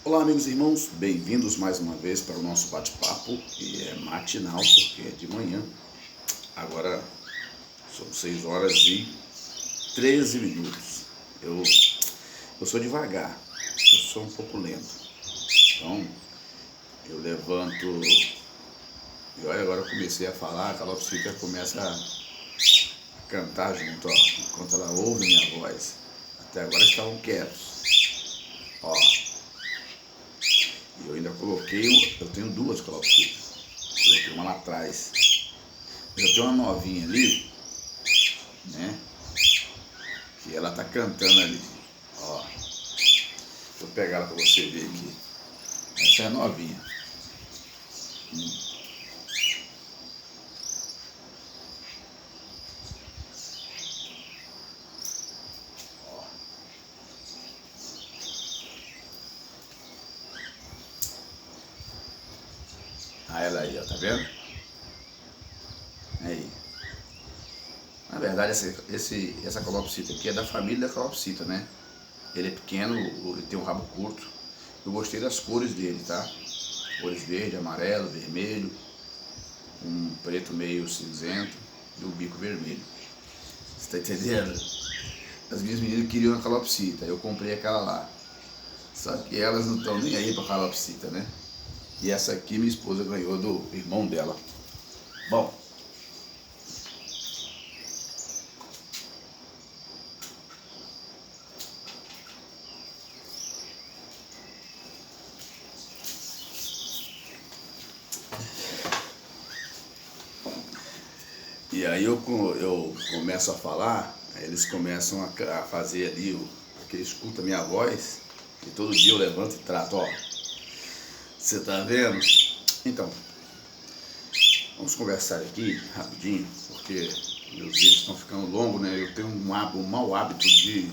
Olá, amigos e irmãos, bem-vindos mais uma vez para o nosso bate-papo, que é matinal, porque é de manhã. Agora são 6 horas e 13 minutos. Eu sou devagar, eu sou um pouco lento. Então, eu levanto, e olha, agora eu comecei a falar, a calopsita começa a cantar junto, ó, enquanto ela ouve minha voz. Até agora estavam quietos. Ó. Eu ainda coloquei, eu tenho duas calopsitas, coloquei uma lá atrás. Eu tenho uma novinha ali, né, que ela tá cantando ali, ó. Deixa eu pegar ela pra você ver aqui. Essa é a novinha. Ó. Ela aí, ó, tá vendo? Aí. Na verdade, essa calopsita aqui é da família da calopsita, né? Ele é pequeno, ele tem um rabo curto. Eu gostei das cores dele, tá? Cores verde, amarelo, vermelho, um preto meio cinzento e o bico vermelho. Você tá entendendo? As minhas meninas queriam a calopsita, eu comprei aquela lá. Só que elas não estão nem aí pra calopsita, né? E essa aqui minha esposa ganhou do irmão dela. Bom, e aí eu começo a falar, aí eles começam a fazer ali, porque eles escutam a minha voz, e todo dia eu levanto e trato, ó. Você tá vendo? Então, vamos conversar aqui rapidinho, porque meus vídeos estão ficando longos, né? Eu tenho um mau hábito de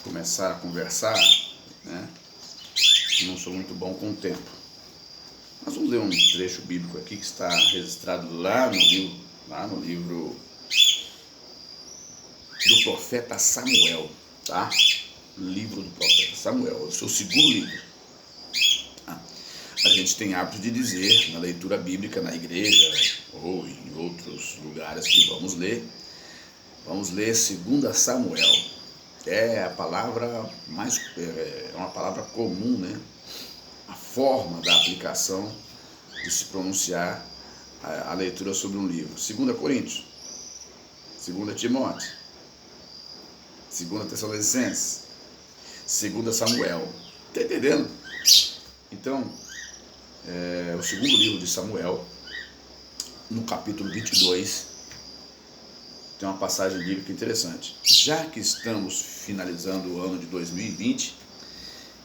começar a conversar, né? Não sou muito bom com o tempo. Nós vamos ler um trecho bíblico aqui que está registrado lá no livro do profeta Samuel, tá? Livro do profeta Samuel, é o seu segundo livro. A gente tem hábito de dizer na leitura bíblica, na igreja ou em outros lugares que vamos ler 2 Samuel. É a palavra é uma palavra comum, né? A forma da aplicação de se pronunciar a leitura sobre um livro. 2 Coríntios, 2 Timóteo, 2 Tessalonicenses, 2 Samuel. Tá entendendo? Então, o segundo livro de Samuel, no capítulo 22, tem uma passagem bíblica interessante. Já que estamos finalizando o ano de 2020,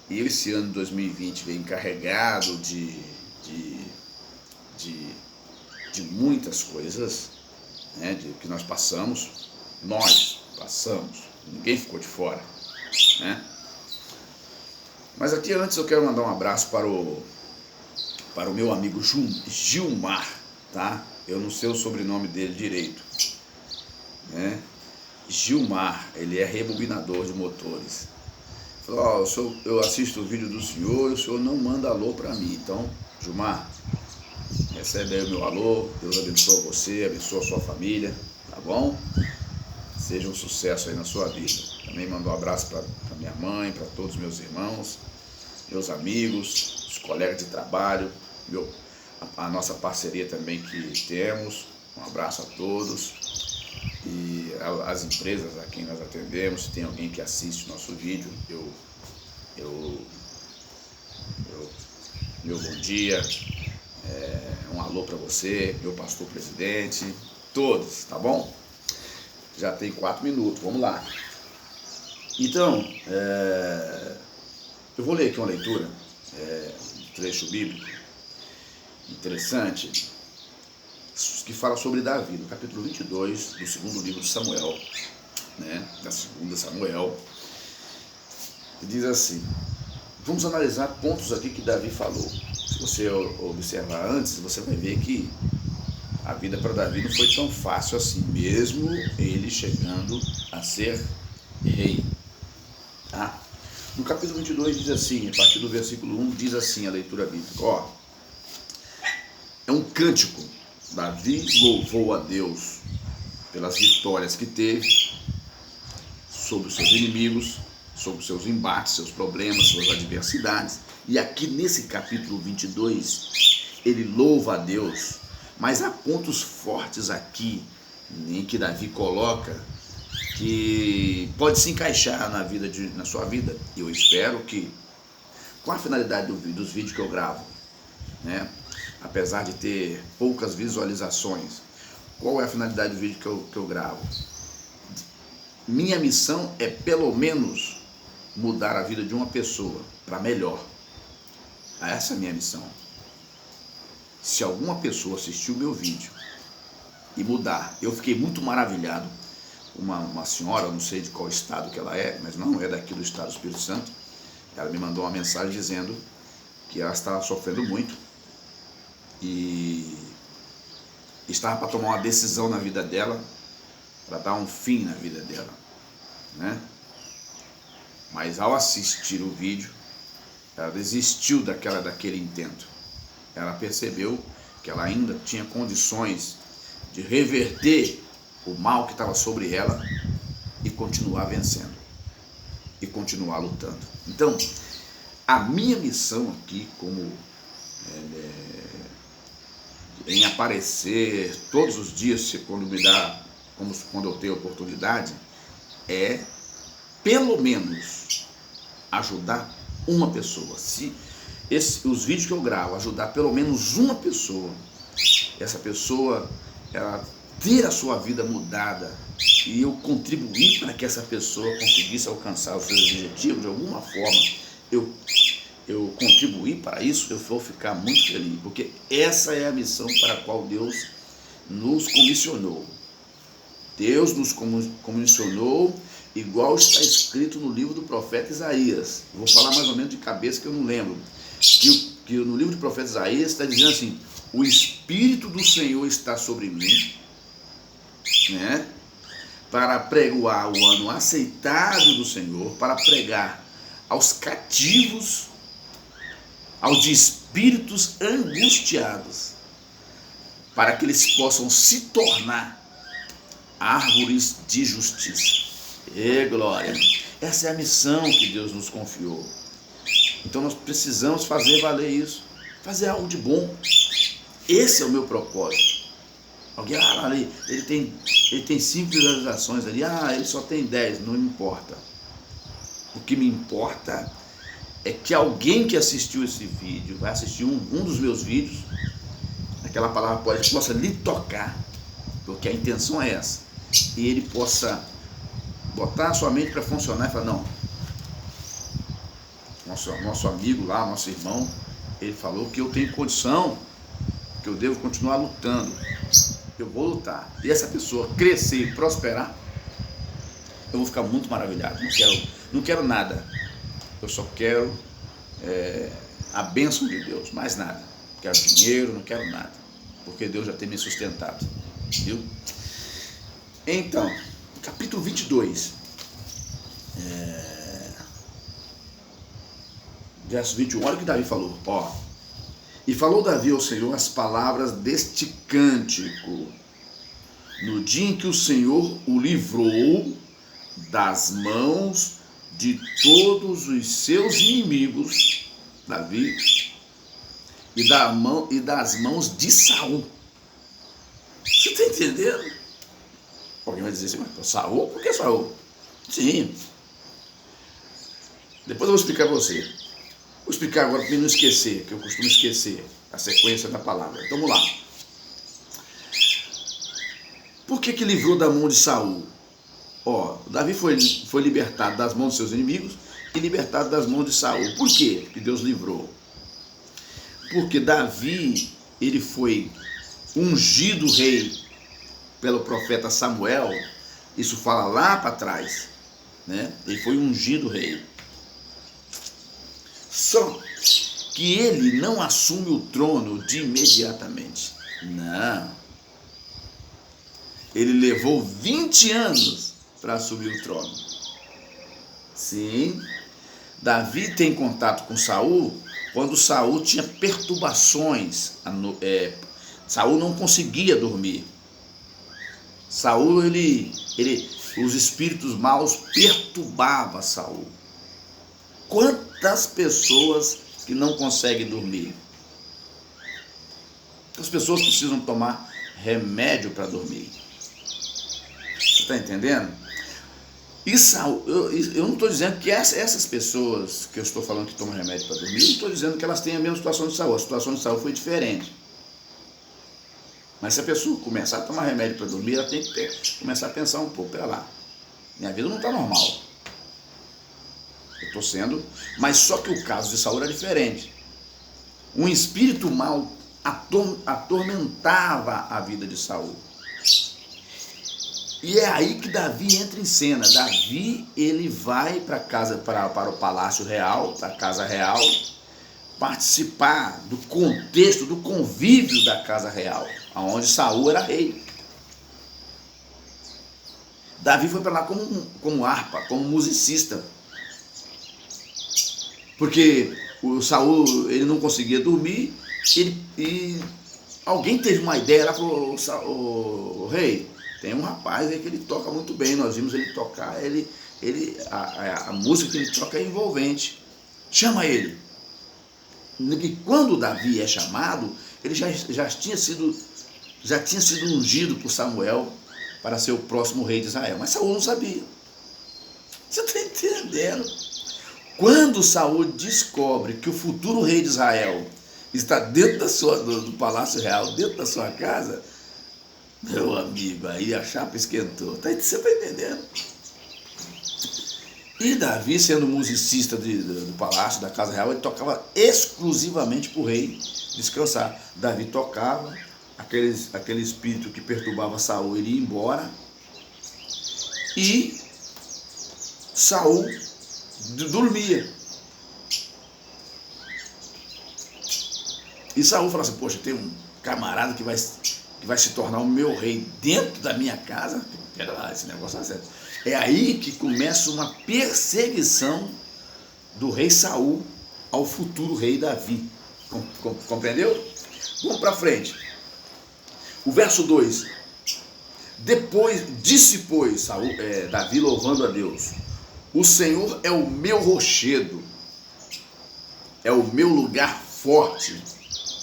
e esse ano de 2020 vem carregado de muitas coisas, né, que nós passamos, ninguém ficou de fora, né? Mas aqui antes eu quero mandar um abraço para o meu amigo Gilmar, tá? Eu não sei o sobrenome dele direito, né? Gilmar, ele é rebobinador de motores. Falou, eu assisto o vídeo do senhor e o senhor não manda alô para mim. Então, Gilmar, recebe aí o meu alô, Deus abençoe você, abençoe a sua família, tá bom? Seja um sucesso aí na sua vida. Também mando um abraço para minha mãe, para todos os meus irmãos, meus amigos, os colegas de trabalho, a nossa parceria também que temos. Um abraço a todos. E as empresas a quem nós atendemos, se tem alguém que assiste o nosso vídeo, meu bom dia, um alô para você, meu pastor presidente, todos, tá bom? Já tem 4 minutos, vamos lá. Então, eu vou ler aqui uma leitura, um trecho bíblico interessante, que fala sobre Davi, no capítulo 22 do segundo livro de Samuel, né, da 2 Samuel, que diz assim, vamos analisar pontos aqui que Davi falou. Se você observar antes, você vai ver que a vida para Davi não foi tão fácil assim, mesmo ele chegando a ser rei, tá? No capítulo 22 diz assim, a partir do versículo 1, diz assim a leitura bíblica, ó, é um cântico. Davi louvou a Deus pelas vitórias que teve sobre os seus inimigos, sobre os seus embates, seus problemas, suas adversidades. E aqui nesse capítulo 22, ele louva a Deus, mas há pontos fortes aqui em que Davi coloca que pode se encaixar na sua vida. Eu espero que, com a finalidade dos vídeos que eu gravo, né, apesar de ter poucas visualizações, qual é a finalidade do vídeo que eu gravo? Minha missão é pelo menos mudar a vida de uma pessoa para melhor. Essa é a minha missão. Se alguma pessoa assistir o meu vídeo e mudar, eu fiquei muito maravilhado. Uma senhora, não sei de qual estado que ela é, mas não é daqui do estado do Espírito Santo, ela me mandou uma mensagem dizendo que ela estava sofrendo muito e estava para tomar uma decisão na vida dela, para dar um fim na vida dela, né? Mas ao assistir o vídeo, ela desistiu daquele intento. Ela percebeu que ela ainda tinha condições de reverter o mal que estava sobre ela e continuar vencendo, e continuar lutando. Então, a minha missão aqui, em aparecer todos os dias, quando eu tenho oportunidade, é pelo menos ajudar uma pessoa. Se os vídeos que eu gravo ajudar pelo menos uma pessoa, essa pessoa ela ter a sua vida mudada e eu contribuir para que essa pessoa conseguisse alcançar os seus objetivos de alguma forma, eu contribuir para isso, eu vou ficar muito feliz, porque essa é a missão para a qual Deus nos comissionou. Deus nos comissionou, igual está escrito no livro do profeta Isaías. Eu vou falar mais ou menos de cabeça que eu não lembro. Que no livro do profeta Isaías está dizendo assim: o Espírito do Senhor está sobre mim, né, para pregoar o ano aceitável do Senhor, para pregar aos cativos, aos de espíritos angustiados, para que eles possam se tornar árvores de justiça. E glória! Essa é a missão que Deus nos confiou. Então nós precisamos fazer valer isso, fazer algo de bom. Esse é o meu propósito. Alguém, ali, ele tem 5 visualizações ali, ele só tem 10, não me importa. O que me importa é que alguém que assistiu esse vídeo, vai assistir um dos meus vídeos, aquela palavra possa lhe tocar, porque a intenção é essa, e ele possa botar a sua mente para funcionar e falar: não, nosso amigo lá, nosso irmão, ele falou que eu tenho condição, que eu devo continuar lutando, eu vou lutar. E essa pessoa crescer e prosperar, eu vou ficar muito maravilhado. Não quero nada, eu só quero a bênção de Deus, mais nada. Não quero dinheiro, não quero nada, porque Deus já tem me sustentado, viu? Então, capítulo 22, verso 21, olha o que Davi falou, ó. E falou Davi ao Senhor as palavras deste cântico, no dia em que o Senhor o livrou das mãos de todos os seus inimigos, Davi, e das mãos de Saul. Você está entendendo? Alguém vai dizer assim: mas Saul? Por que Saul? Sim. Depois eu vou explicar para você. Vou explicar agora para não esquecer, que eu costumo esquecer a sequência da palavra. Então vamos lá. Por que livrou da mão de Saul? Ó, Davi foi libertado das mãos dos seus inimigos e libertado das mãos de Saul. Por quê que Deus livrou? Porque Davi, ele foi ungido rei pelo profeta Samuel. Isso fala lá para trás, né? Ele foi ungido rei. Só que ele não assume o trono de imediatamente. Não. Ele levou 20 anos para assumir o trono. Sim. Davi tem contato com Saul quando Saul tinha perturbações. Saul não conseguia dormir. Saul, os espíritos maus perturbavam Saul. Quantas pessoas que não conseguem dormir? As pessoas precisam tomar remédio para dormir. Você está entendendo? E Saul, eu não estou dizendo que essas pessoas que eu estou falando que tomam remédio para dormir, eu não estou dizendo que elas têm a mesma situação de Saul. A situação de Saul foi diferente. Mas se a pessoa começar a tomar remédio para dormir, ela tem que começar a pensar um pouco. Pera lá, minha vida não está normal. Eu estou sendo... Mas só que o caso de Saul era diferente. Um espírito mau atormentava a vida de Saul. E é aí que Davi entra em cena. Davi, ele vai para o palácio real, para a casa real, participar do contexto, do convívio da casa real, onde Saul era rei. Davi foi para lá como harpa, como musicista. Porque o Saul, ele não conseguia dormir, e alguém teve uma ideia lá, falou: o rei, tem um rapaz aí que ele toca muito bem, nós vimos ele tocar, a música que ele toca é envolvente, chama ele. E quando Davi é chamado, ele já tinha sido ungido por Samuel para ser o próximo rei de Israel, mas Saul não sabia. Você está entendendo? Quando Saul descobre que o futuro rei de Israel está dentro do palácio real, dentro da sua casa, meu amigo, aí a chapa esquentou. Você está entendendo? E Davi, sendo musicista do palácio, da casa real, ele tocava exclusivamente para o rei descansar. Davi tocava, aquele espírito que perturbava Saul, ele ia embora, e Saul dormia. E Saul fala assim: poxa, tem um camarada que vai se tornar o meu rei dentro da minha casa. Pera lá, esse negócio é sério. É aí que começa uma perseguição do rei Saul ao futuro rei Davi. Compreendeu? Vamos para frente. O verso 2. Disse, pois, Davi louvando a Deus: o Senhor é o meu rochedo, é o meu lugar forte,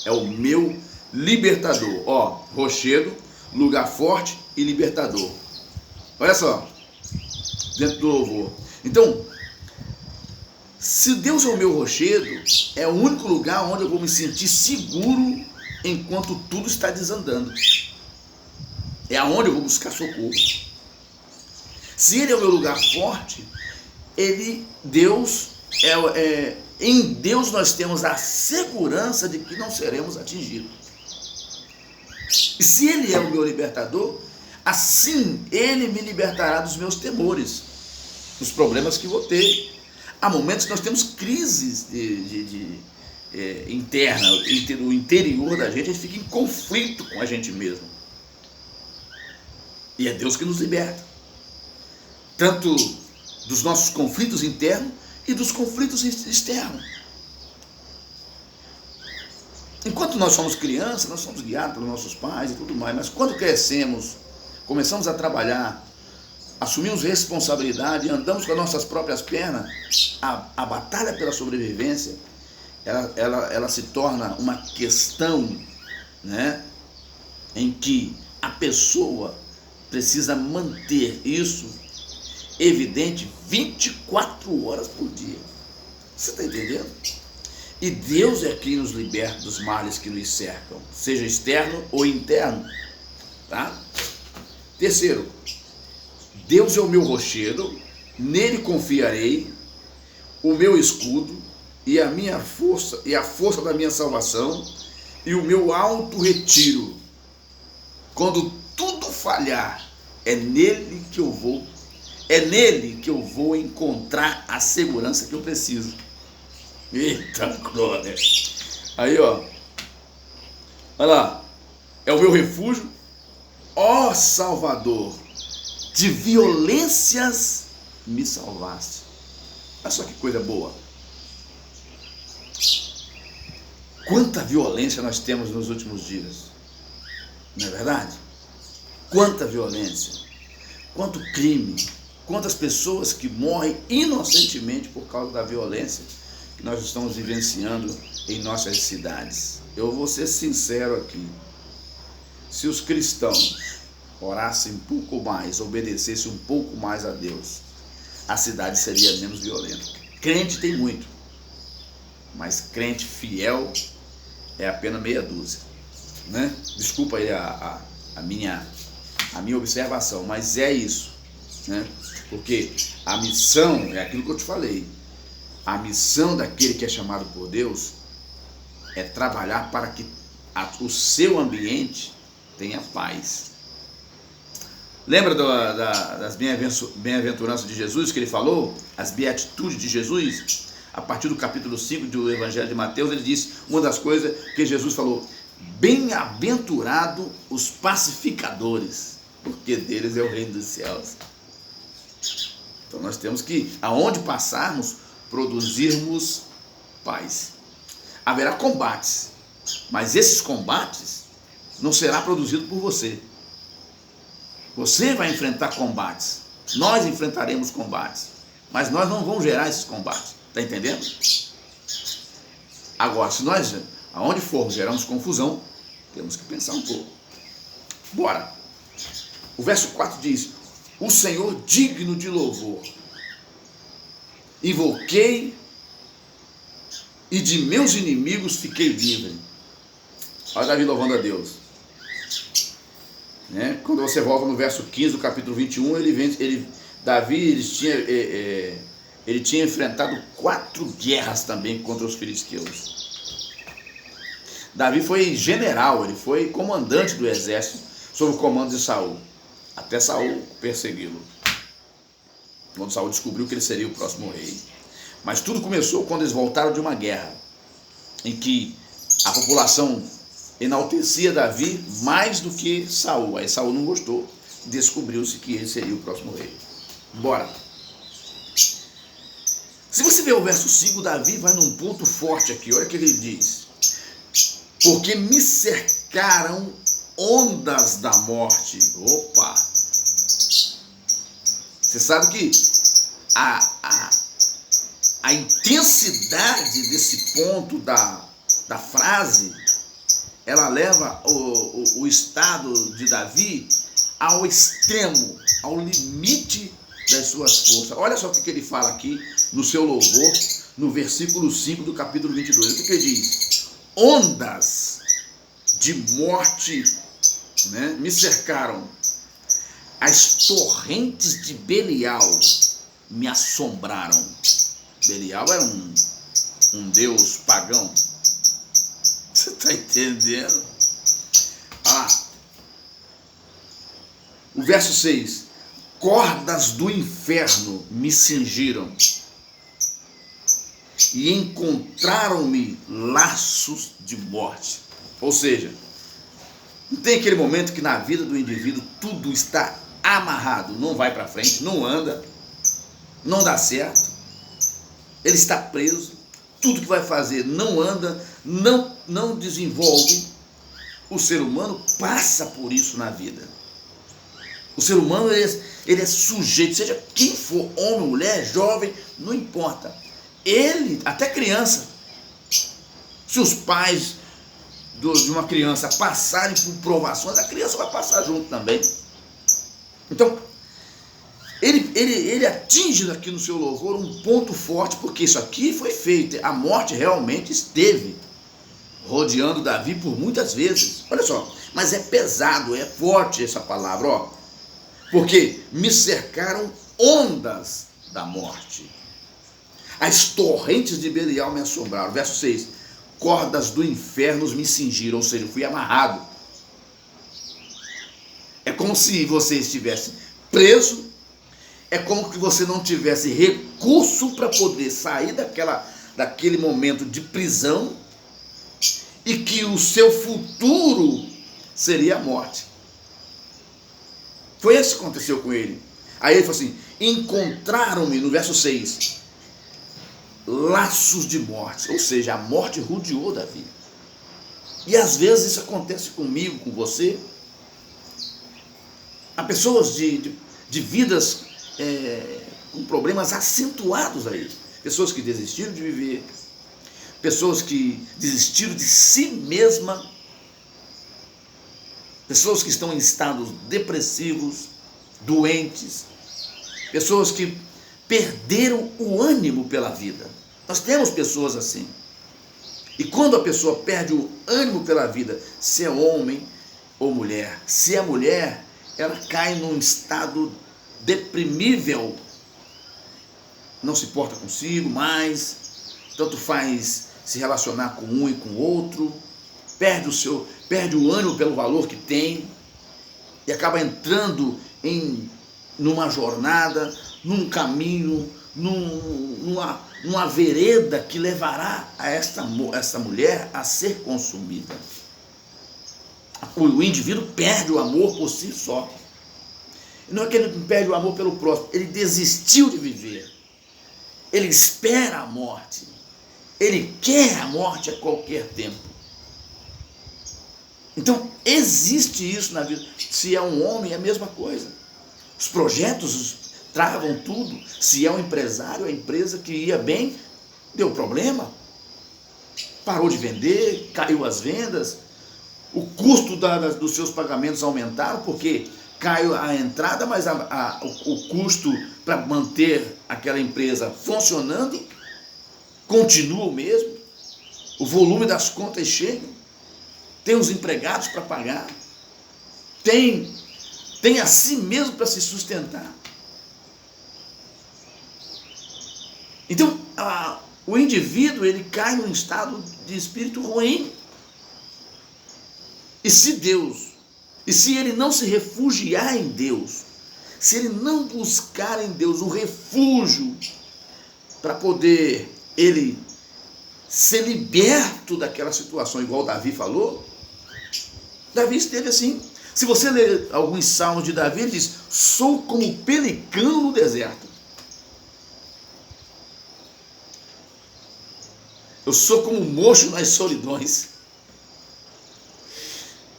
é o meu libertador. Ó, rochedo, lugar forte e libertador. Olha só, dentro do louvor. Então, se Deus é o meu rochedo, é o único lugar onde eu vou me sentir seguro enquanto tudo está desandando. É aonde eu vou buscar socorro. Se Ele é o meu lugar forte, em Deus nós temos a segurança de que não seremos atingidos. E se Ele é o meu libertador, assim Ele me libertará dos meus temores, dos problemas que vou ter. Há momentos que nós temos crises interna, o interior da gente fica em conflito com a gente mesmo. E é Deus que nos liberta, tanto dos nossos conflitos internos e dos conflitos externos. Enquanto nós somos crianças, nós somos guiados pelos nossos pais e tudo mais, mas quando crescemos, começamos a trabalhar, assumimos responsabilidade e andamos com as nossas próprias pernas, a batalha pela sobrevivência, ela se torna uma questão, né, em que a pessoa precisa manter isso evidente 24 horas por dia. Você está entendendo? E Deus é quem nos liberta dos males que nos cercam, seja externo ou interno, tá? Terceiro, Deus é o meu rochedo, nele confiarei, o meu escudo e a minha força, e a força da minha salvação e o meu alto retiro. Quando tudo falhar, é nele que eu vou encontrar a segurança que eu preciso. Eita glória! Aí, ó, olha lá, é o meu refúgio, ó Salvador, de violências me salvaste. Olha só que coisa boa. Quanta violência nós temos nos últimos dias, não é verdade? Quanta violência, quanto crime, quantas pessoas que morrem inocentemente por causa da violência que nós estamos vivenciando em nossas cidades. Eu vou ser sincero aqui, se os cristãos orassem um pouco mais, obedecessem um pouco mais a Deus, a cidade seria menos violenta. Crente tem muito, mas crente fiel é apenas meia dúzia, né? Desculpa aí a minha observação, mas é isso, né? Porque a missão é aquilo que eu te falei. A missão daquele que é chamado por Deus é trabalhar para que o seu ambiente tenha paz. Lembra das bem-aventuranças de Jesus que ele falou? As beatitudes de Jesus? A partir do capítulo 5 do Evangelho de Mateus, ele disse uma das coisas que Jesus falou: bem-aventurado os pacificadores, porque deles é o reino dos céus. Então nós temos que, aonde passarmos, produzirmos paz. Haverá combates, mas esses combates não será produzido por você. Você vai enfrentar combates, nós enfrentaremos combates, mas nós não vamos gerar esses combates, está entendendo? Agora, se nós, aonde formos, geramos confusão, temos que pensar um pouco. Bora! O verso 4 diz: o Senhor digno de louvor, invoquei e de meus inimigos fiquei livre. Olha Davi louvando a Deus. Né? Quando você volta no verso 15 do capítulo 21, Davi tinha enfrentado 4 guerras também contra os filisteus. Davi foi general, ele foi comandante do exército sob o comando de Saul, até Saul persegui-lo, quando Saul descobriu que ele seria o próximo rei. Mas tudo começou quando eles voltaram de uma guerra em que a população enaltecia Davi mais do que Saul. Aí Saul não gostou, descobriu-se que ele seria o próximo rei. Bora! Se você ver o verso 5, Davi vai num ponto forte aqui. Olha o que ele diz: porque me cercaram ondas da morte. Opa! Você sabe que a intensidade desse ponto da frase, ela leva o estado de Davi ao extremo, ao limite das suas forças. Olha só o que ele fala aqui no seu louvor, no versículo 5 do capítulo 22. O que ele diz? Ondas de morte, né, me cercaram, as torrentes de Belial me assombraram. Belial era um deus pagão. Você está entendendo? O verso 6: cordas do inferno me cingiram e encontraram-me laços de morte. Ou seja, não tem aquele momento que na vida do indivíduo tudo está amarrado, não vai para frente, não anda, não dá certo, ele está preso, tudo que vai fazer não anda, não desenvolve. O ser humano passa por isso na vida. O ser humano ele é sujeito, seja quem for, homem, mulher, jovem, não importa. Ele, até criança, se os pais de uma criança passarem por provações, a criança vai passar junto também. Então, ele atinge aqui no seu louvor um ponto forte, porque isso aqui foi feito. A morte realmente esteve rodeando Davi por muitas vezes. Olha só, mas é pesado, é forte essa palavra, ó. Porque me cercaram ondas da morte, as torrentes de Belial me assombraram. Verso 6: cordas do inferno me cingiram, ou seja, eu fui amarrado. É como se você estivesse preso, é como que você não tivesse recurso para poder sair daquele momento de prisão, e que o seu futuro seria a morte. Foi isso que aconteceu com ele. Aí ele falou assim: encontraram-me, no verso 6, laços de morte, ou seja, a morte rodeou Davi. E às vezes isso acontece comigo, com você. Há pessoas de vidas com problemas acentuados aí. Pessoas que desistiram de viver, pessoas que desistiram de si mesma, pessoas que estão em estados depressivos, doentes, pessoas que perderam o ânimo pela vida. Nós temos pessoas assim. E quando a pessoa perde o ânimo pela vida, se é homem ou mulher, se é mulher, ela cai num estado deprimível, não se porta consigo mais, tanto faz se relacionar com um e com o outro, perde o ânimo pelo valor que tem e acaba entrando numa jornada, num caminho, numa vereda que levará a esta mulher a ser consumida. O indivíduo perde o amor por si só. Não é que ele perde o amor pelo próximo, ele desistiu de viver. Ele espera a morte. Ele quer a morte a qualquer tempo. Então, existe isso na vida. Se é um homem, é a mesma coisa. Os projetos travam tudo. Se é um empresário, a empresa que ia bem, deu problema. Parou de vender, caiu as vendas. O custo dos seus pagamentos aumentaram, porque caiu a entrada, mas o custo para manter aquela empresa funcionando continua o mesmo. O volume das contas chega. Tem os empregados para pagar. Tem a si mesmo para se sustentar. Então, o indivíduo, ele cai num estado de espírito ruim. E se ele não se refugiar em Deus, se ele não buscar em Deus o refúgio para poder ele ser liberto daquela situação, igual Davi falou, Davi esteve assim. Se você ler alguns salmos de Davi, ele diz: sou como pelicano no deserto. Eu sou como mocho nas solidões.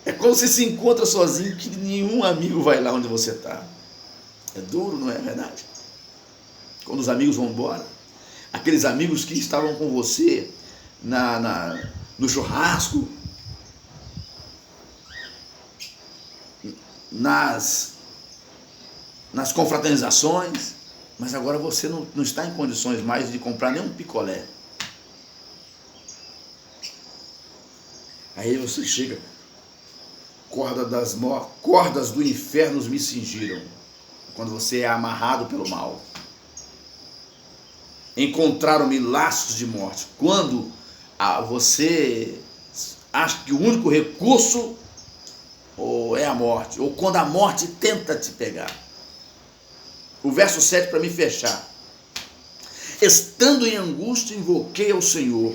É quando você se encontra sozinho, que nenhum amigo vai lá onde você está. É duro, não é verdade? Quando os amigos vão embora, aqueles amigos que estavam com você no churrasco, nas confraternizações, mas agora você não está em condições mais de comprar nenhum picolé. Aí você chega: cordas do inferno me cingiram. Quando você é amarrado pelo mal. Encontraram-me laços de morte. Quando você acha que o único recurso é a morte, ou quando a morte tenta te pegar. O verso 7 para me fechar. Estando em angústia, invoquei ao Senhor,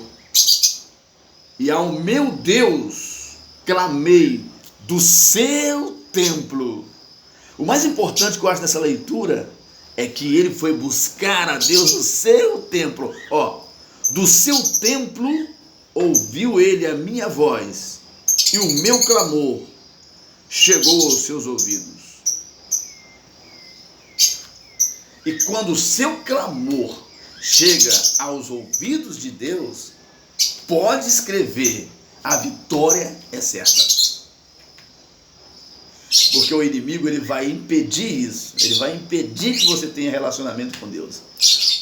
e ao meu Deus clamei do seu templo. O mais importante que eu acho nessa leitura é que ele foi buscar a Deus no seu templo. Do seu templo ouviu ele a minha voz, e o meu clamor chegou aos seus ouvidos. E quando o seu clamor chega aos ouvidos de Deus, pode escrever: a vitória é certa. Porque o inimigo, ele vai impedir isso. Ele vai impedir que você tenha relacionamento com Deus.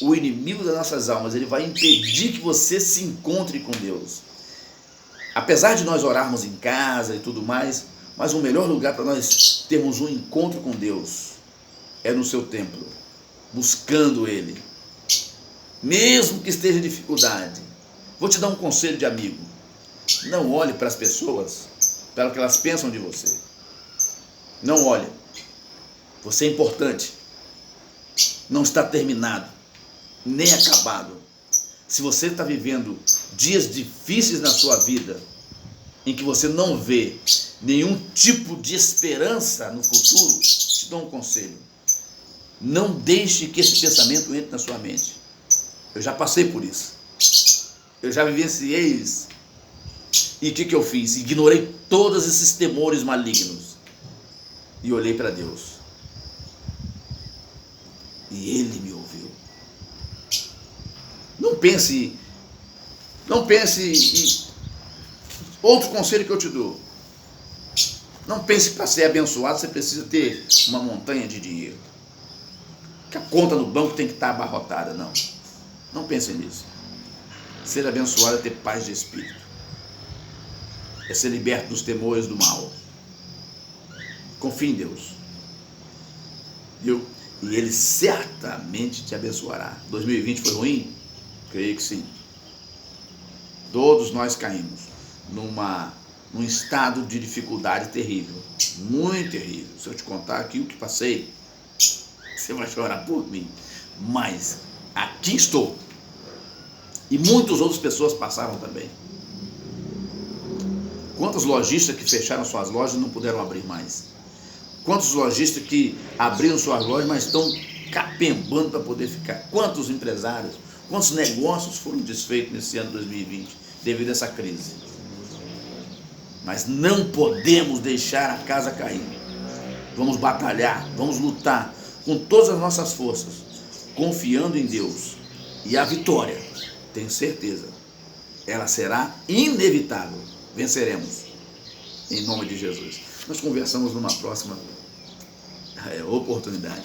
O inimigo das nossas almas, ele vai impedir que você se encontre com Deus. Apesar de nós orarmos em casa e tudo mais, mas o melhor lugar para nós termos um encontro com Deus é no seu templo, buscando Ele. Mesmo que esteja em dificuldade. Vou te dar um conselho de amigo: não olhe para as pessoas, para o que elas pensam de você. Não olhe. Você é importante. Não está terminado, nem acabado. Se você está vivendo dias difíceis na sua vida, em que você não vê nenhum tipo de esperança no futuro, te dou um conselho: não deixe que esse pensamento entre na sua mente. Eu já passei por isso. Eu já vivenciei isso. E o que eu fiz? Ignorei todos esses temores malignos e olhei para Deus. E Ele me ouviu. Não pense. Outro conselho que eu te dou. Não pense que para ser abençoado você precisa ter uma montanha de dinheiro. Que a conta no banco tem que estar abarrotada. Não. Não pense nisso. Ser abençoado é ter paz de espírito. É ser liberto dos temores do mal. Confie em Deus. Viu? E Ele certamente te abençoará. 2020 foi ruim? Creio que sim. Todos nós caímos num estado de dificuldade terrível. Muito terrível. Se eu te contar aqui o que passei, você vai chorar por mim. Mas aqui estou. E muitas outras pessoas passaram também. Quantos lojistas que fecharam suas lojas e não puderam abrir mais? Quantos lojistas que abriram suas lojas, mas estão capembando para poder ficar? Quantos empresários, quantos negócios foram desfeitos nesse ano 2020 devido a essa crise? Mas não podemos deixar a casa cair. Vamos batalhar, vamos lutar com todas as nossas forças, confiando em Deus. E a vitória, tenho certeza, ela será inevitável. Venceremos, em nome de Jesus. Nós conversamos numa próxima oportunidade.